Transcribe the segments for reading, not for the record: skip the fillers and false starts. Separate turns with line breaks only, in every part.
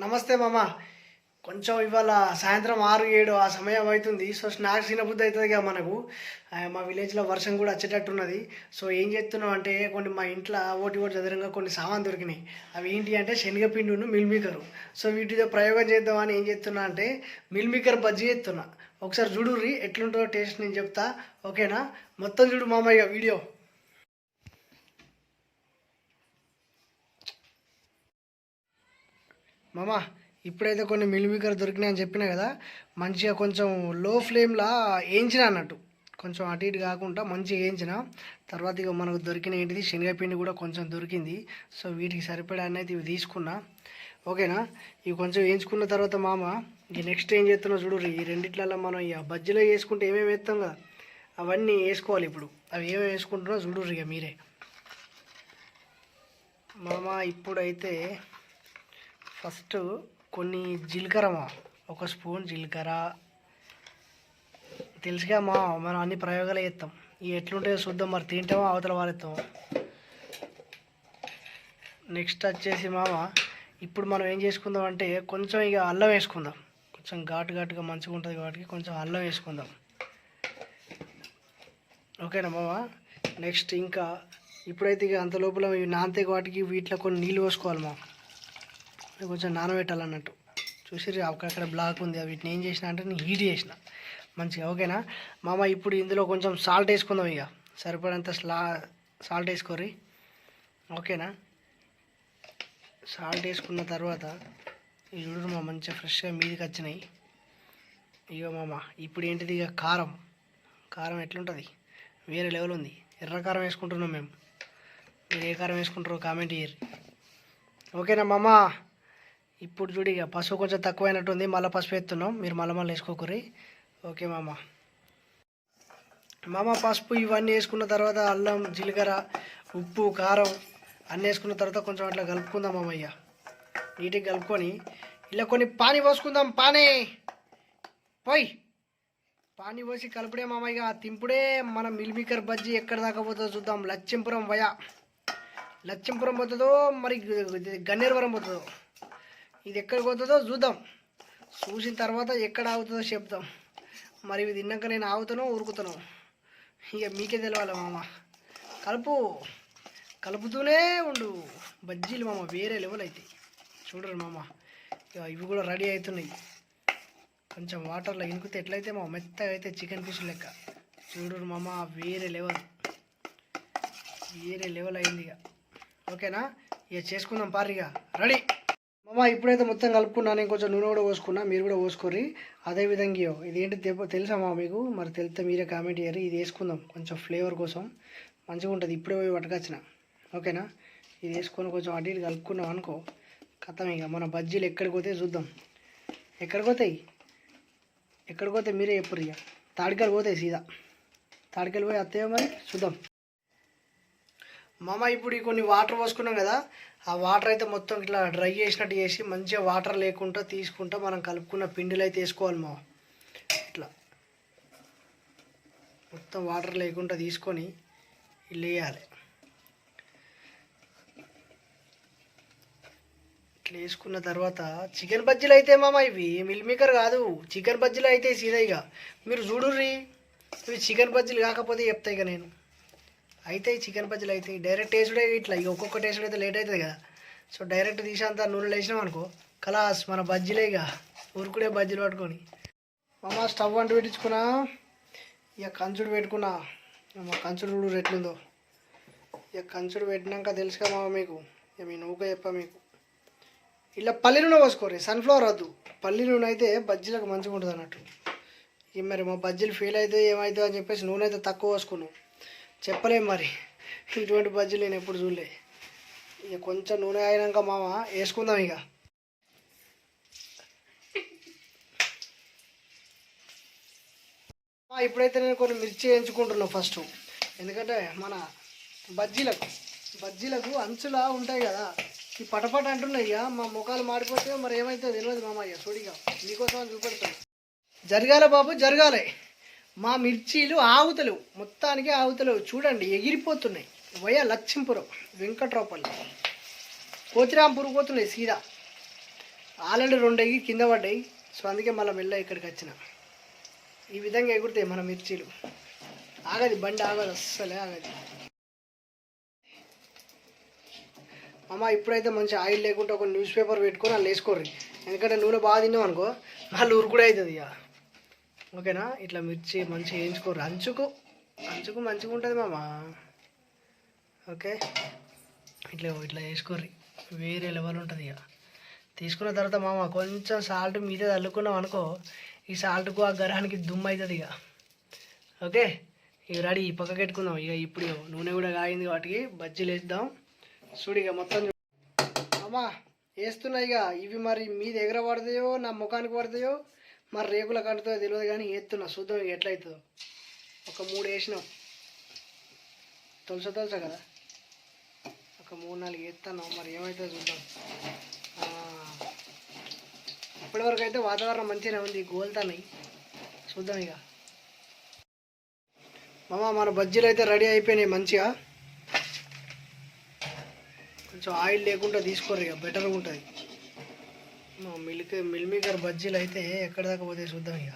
నమస్తే మామ. కొంచెం ఇవాళ సాయంత్రం 6-7 ఆ సమయం అవుతుంది. సో స్నాక్స్ తినబుద్ధి అవుతుంది కదా మనకు. మా విలేజ్లో వర్షం కూడా వచ్చేటట్టున్నది. సో ఏం చేస్తున్నాం అంటే కొన్ని మా ఇంట్లో ఓటి చదరంగా కొన్ని సామాన్ దొరికినాయి. అవి ఏంటి అంటే శనగపిండిను మిల్ మేకరు. సో వీటితో ప్రయోగం చేద్దామని ఏం చేస్తున్నా అంటే మిల్ మేకర్ బజ్జీ చేస్తున్నా. ఒకసారి చూడుర్రి ఎట్లుంటుందో టేస్ట్ నేను చెప్తా. ఓకేనా? మొత్తం చూడు మామయ్య వీడియో. మామ ఇప్పుడైతే కొన్ని మిల్ మేకర్ దొరికినాయని చెప్పినా కదా, మంచిగా కొంచెం లో ఫ్లేమ్లో వేయించిన అన్నట్టు, కొంచెం అటు ఇటు కాకుండా మంచిగా వేయించిన తర్వాత ఇక మనకు దొరికిన ఏంటిది శనగపిండి కూడా కొంచెం దొరికింది. సో వీటికి సరిపడా అయితే ఇవి తీసుకున్నా. ఓకేనా? ఇవి కొంచెం వేయించుకున్న తర్వాత మామ ఇక నెక్స్ట్ ఏం చేస్తున్నా చూడు. ఈ రెండిట్లలో మనం ఇక బజ్జీలో వేసుకుంటే ఏమేమి వేస్తాం కదా, అవన్నీ వేసుకోవాలి. ఇప్పుడు అవి ఏమేమి వేసుకుంటున్నా చూడు ఇక మీరే. మామ ఇప్పుడైతే ఫస్ట్ కొన్ని జీలకర్ర, ఒక స్పూన్ జీలకర్ర. తెలుసుగా మనం అన్ని ప్రయోగాలు చేస్తాం. ఇవి ఎట్లుంటాయో చూద్దాం, మరి తింటామో అవతల వారేస్తాం. నెక్స్ట్ వచ్చేసి ఇప్పుడు మనం ఏం చేసుకుందాం అంటే కొంచెం ఇక అల్లం వేసుకుందాం. కొంచెం ఘాటుగా మంచిగా ఉంటుంది కాబట్టి కొంచెం అల్లం వేసుకుందాం. ఓకేనా నెక్స్ట్ ఇంకా ఇప్పుడైతే ఇక అంత లోపల ఇవి నానితే వాటికి వీటిలో కొన్ని నీళ్ళు పోసుకోవాలి కొంచెం నానబెట్టాలన్నట్టు. చూసిర్రు అక్కడక్కడ బ్లాక్ ఉంది, వీటిని ఏం చేసిన అంటే నేను హీట్ చేసిన మంచిగా. ఓకేనా ఇప్పుడు ఇందులో కొంచెం సాల్ట్ వేసుకుందాం. ఇక సరిపడంత సాల్ట్ వేసుకోరి. ఓకేనా? సాల్ట్ వేసుకున్న తర్వాత ఈ చూడు మంచిగా ఫ్రెష్గా మీదికి వచ్చినాయి. ఇక ఇప్పుడు ఏంటిది ఇక కారం ఎట్లుంటుంది, వేరే లెవెల్ ఉంది. ఎర్ర కారం వేసుకుంటున్నాం మేము. మీరు ఏ కారం వేసుకుంటారో కామెంట్ చేయరు. ఓకేనా ఇప్పుడు చూడు ఇక పసుపు కొంచెం తక్కువైనట్టుంది, మళ్ళీ పసుపు వేస్తున్నాం. మీరు మళ్ళీ వేసుకోకూరి. ఓకే పసుపు ఇవన్నీ వేసుకున్న తర్వాత అల్లం, జీలకర్ర, ఉప్పు, కారం అన్నీ వేసుకున్న తర్వాత కొంచెం అట్లా కలుపుకుందాం ఇక నీట్గా కలుపుకొని ఇలా కొన్ని పానీ పోసుకుందాం. పానీ పోసి కలుపుడే ఇక తింపుడే మన మిల్ మేకర్ బజ్జీ ఎక్కడ దాకా పోతుందో చూద్దాం. లక్ష్మీపురం పోతుందో మరి గన్నేరువరం పోతుందో, ఇది ఎక్కడికి పోతుందో చూద్దాం. చూసిన తర్వాత ఎక్కడ ఆగుతుందో చెప్తాం. మరి ఇవి తిన్నాక నేను ఆగుతానో ఉరుకుతాను ఇక మీకే తెలవాలి కలుపుతూనే ఉండు. బజ్జీలు వేరే లెవెల్ అవుతాయి. చూడరు ఇక ఇవి కూడా రెడీ అవుతున్నాయి. కొంచెం వాటర్లో ఇనుకుతే ఎట్లయితే మెత్తగా అయితే చికెన్ పీస్ లెక్క. చూడరు వేరే లెవెల్ అయింది ఇక. ఓకేనా? ఇక చేసుకుందాం పారిగా. రెడీ ఇప్పుడైతే మొత్తం కలుపుకున్నాను. ఇంకొంచెం నూనె కూడా పోసుకున్నా, మీరు కూడా పోసుకోర్రి. అదేవిధంగా ఇదేంటి తెలుసా మీకు? మరి తెలిస్తే మీరే కామెంట్ చేయరు. ఇది వేసుకుందాం కొంచెం ఫ్లేవర్ కోసం, మంచిగా ఉంటుంది. ఇప్పుడే పోయి పట్టుకొచ్చిన. ఓకేనా? ఇది వేసుకొని కొంచెం అటు ఇటు కలుపుకున్నాం అనుకో, కథం ఇక మన బజ్జీలు ఎక్కడికి పోతే చూద్దాం. ఎక్కడికి పోతాయి మీరే చెప్పుర్రు. ఇక తాడికాయలు పోతాయి, సీదా తాడికాయలు పోయి అత్తయ్య మరి చూద్దాం. ఇప్పుడు కొన్ని వాటర్ పోసుకున్నాం కదా, ఆ వాటర్ అయితే మొత్తం ఇట్లా డ్రై చేసినట్టు చేసి మంచిగా వాటర్ లేకుండా తీసుకుంటా మనం కలుపుకున్న పిండిలు అయితే వేసుకోవాలి. ఇట్లా మొత్తం వాటర్ లేకుండా తీసుకొని ఇల్లు వేయాలి. ఇట్లా వేసుకున్న తర్వాత చికెన్ బజ్జీలు అయితే ఇవి మిల్ మేకర్ కాదు, చికెన్ బజ్జీలు అయితే సీదా. ఇక మీరు చూడుర్రి, ఇవి చికెన్ బజ్జీలు కాకపోతే చెప్తాయి ఇక నేను. అయితే చికెన్ బజ్జీలు అయితే డైరెక్ట్ టేస్టుడే ఇట్లా. ఇక ఒక్కొక్క టేస్ట్ అయితే లేట్ అవుతుంది కదా. సో డైరెక్ట్ తీసేంత నూనెలు వేసినాం అనుకో, కలాస్ మన బజ్జీలే. ఇక ఊరుకునే బజ్జీలు పట్టుకొని స్టవ్ అంటూ పెట్టించుకున్నా. ఇక కంచుడు పెట్టుకున్నా. కంచుడు ఎట్లుందో ఇక కంచుడు పెట్టినాక తెలుసుగా మీకు. ఇక మీ నూక చెప్పా మీకు. ఇలా పల్లి నూనె పోసుకోరు, సన్ఫ్లవర్ వద్దు. పల్లి నూనె అయితే బజ్జీలకు మంచిగా ఉంటుంది అన్నట్టు. ఇక మరి మా బజ్జీలు ఫెయిల్ అయితే ఏమవుతుందో అని చెప్పేసి నూనె అయితే తక్కువ పోసుకున్నాం. చెప్పలేము మరి, ఇటువంటి బజ్జీలు నేను ఎప్పుడు చూడలే. ఇక కొంచెం నూనె అయినాక వేసుకుందాం. ఇక ఇప్పుడైతే నేను కొన్ని మిర్చి వేయించుకుంటున్నాను ఫస్ట్. ఎందుకంటే మన బజ్జీలకు అంచులా ఉంటాయి కదా, ఈ పటపట అంటున్నాయి. ఇక మా ముఖాలు మాడిపోతే మరి ఏమైతే తెలియదు ఇక చూడిగా మీకోసం చూపెడతాను. జరగాలి బాబు, జరగాలి. మా మిర్చీలు ఆవుతలేవు, మొత్తానికి ఆవుతలేవు. చూడండి ఎగిరిపోతున్నాయి. లక్ష్మీపురం, వెంకట్రావుపల్లి, కోతిరాంపూర్ పోతున్నాయి సీదా. ఆల్రెడీ 2 ఎగి కింద పడ్డాయి. సో అందుకే మళ్ళీ మెల్ల ఇక్కడికి వచ్చిన. ఈ విధంగా ఎగురుతాయి మన మిర్చీలు. ఆగది బండి, ఆగదు, అస్సలే ఆగది. అమ్మ ఇప్పుడైతే మంచి ఆయిల్ లేకుండా ఒక న్యూస్ పేపర్ పెట్టుకొని వాళ్ళు వేసుకోర్రి. ఎందుకంటే నూనె బాగా తిన్నాం అనుకో మళ్ళీ కూడా అవుతుంది ఇక. ఓకేనా? ఇట్లా మిర్చి మంచిగా వేయించుకోర్రి. అంచుకు మంచిగా ఉంటుంది మామ. ఓకే, ఇట్లా ఇట్లా వేసుకోర్రి, వేరే లెవెల్ ఉంటుంది ఇక. తీసుకున్న తర్వాత మామ కొంచెం సాల్ట్ మీద చల్లుకున్నాం అనుకో, ఈ సాల్ట్కు ఆ గరానికి దుమ్ము అవుతుంది ఇక. ఓకే, ఇక రెడీ. ఈ పక్కకి పెట్టుకుందాం ఇక. ఇప్పుడు నూనె కూడా కాగింది వాటికి బజ్జీలు వేద్దాం. చూడు ఇక మొత్తం అమ్మా వేస్తున్నా ఇక. ఇవి మరి మీద ఎగర పడతాయో నా ముఖానికి పడతాయో మరి రేకుల కంటుతో తెలియదు, కానీ వేస్తున్నా. చూద్దాం ఇక ఎట్లయితుందో. ఒక 3 వేసినాం, తొలస కదా. ఒక 3-4 వేస్తున్నాం, మరి ఏమవుతుందో చూద్దాం. ఇప్పటివరకు అయితే వాతావరణం మంచిగానే ఉంది, గోల్తున్నాయి. చూద్దాం ఇక. మామ మన బజ్జీలు అయితే రెడీ అయిపోయినాయి మంచిగా. కొంచెం ఆయిల్ లేకుండా తీసుకోరు ఇక, బెటర్గా ఉంటుంది. మిల్ మేకర్ బజ్జీలు అయితే ఎక్కడ దాకా పోతే చూద్దాం ఇక.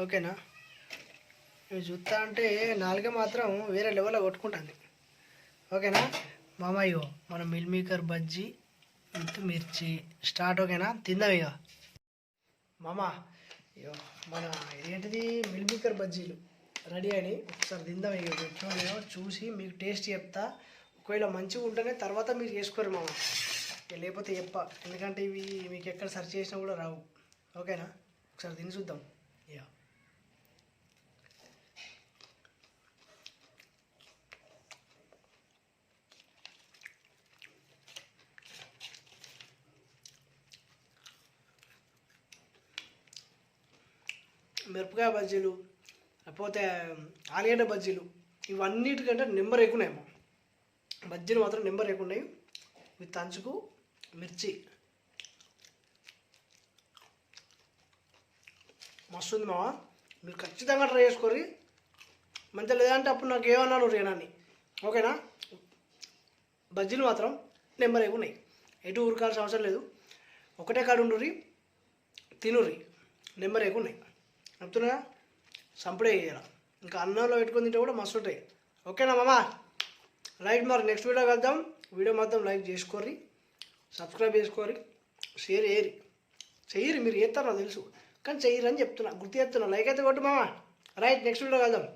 ఓకేనా? ఇవి చూస్తా అంటే నాలుగే మాత్రం వేరే లెవెల్లో కొట్టుకుంటుంది. ఓకేనా మామ? ఇగో మన మిల్ మేకర్ బజ్జీ విత్ మిర్చి స్టార్ట్. ఓకేనా? తిందాం ఇక. మామ ఇగో మన ఏంటిది మిల్ మేకర్ బజ్జీలు రెడీ అయినాయి. ఒకసారి తిందాం ఇక. చూసి మీకు టేస్ట్ చెప్తా. ఒకవేళ మంచిగా ఉంటేనే తర్వాత మీరు చేసుకోరు మామ, లేకపోతే చెప్ప. ఎందుకంటే ఇవి మీకు ఎక్కడ సెర్చ్ చేసినా కూడా రావు. ఓకేనా? ఒకసారి తిని చూద్దాం ఇక. మిరపకాయ బజ్జీలు లేకపోతే ఆలుగడ్డ బజ్జీలు ఇవన్నిటికంటే నెంబర్ ఎక్కున్నాయేమో. బజ్జీలు మాత్రం నెంబర్ ఎక్కున్నాయి. విత్ అంచుకు మిర్చి మస్తు ఉంది మామ. మీరు ఖచ్చితంగా ట్రై చేసుకోరి. మంచిగా లేదంటే అప్పుడు నాకు ఏమన్నాను రేనాన్ని. ఓకేనా? బజ్జీలు మాత్రం నెంబర్ ఎక్కున్నాయి. ఎటు ఊరుకాల్సిన అవసరం లేదు. ఒకటే కాడు ఉండుర్రి, తినుర్రి. నెంబర్ ఎక్కున్నాయి చెప్తున్నా. సంపడే చేయాల. ఇంకా అన్నంలో పెట్టుకొని తింటే కూడా మస్తు ఉంటాయి. ఓకేనా మామ? రైట్, మరి నెక్స్ట్ వీడియో కలుద్దాం. వీడియో మాత్రం లైక్ చేసుకోర్రి, సబ్స్క్రైబ్ చేసుకోర్రి, షేర్ చెయ్యరు. మీరు చేస్తారు నాకు తెలుసు, కానీ చెయ్యరు అని చెప్తున్నా, గుర్తు చేస్తున్నా. లైక్ అయితే కొట్టు మామ. రైట్, నెక్స్ట్ వీడియో కలుద్దాం.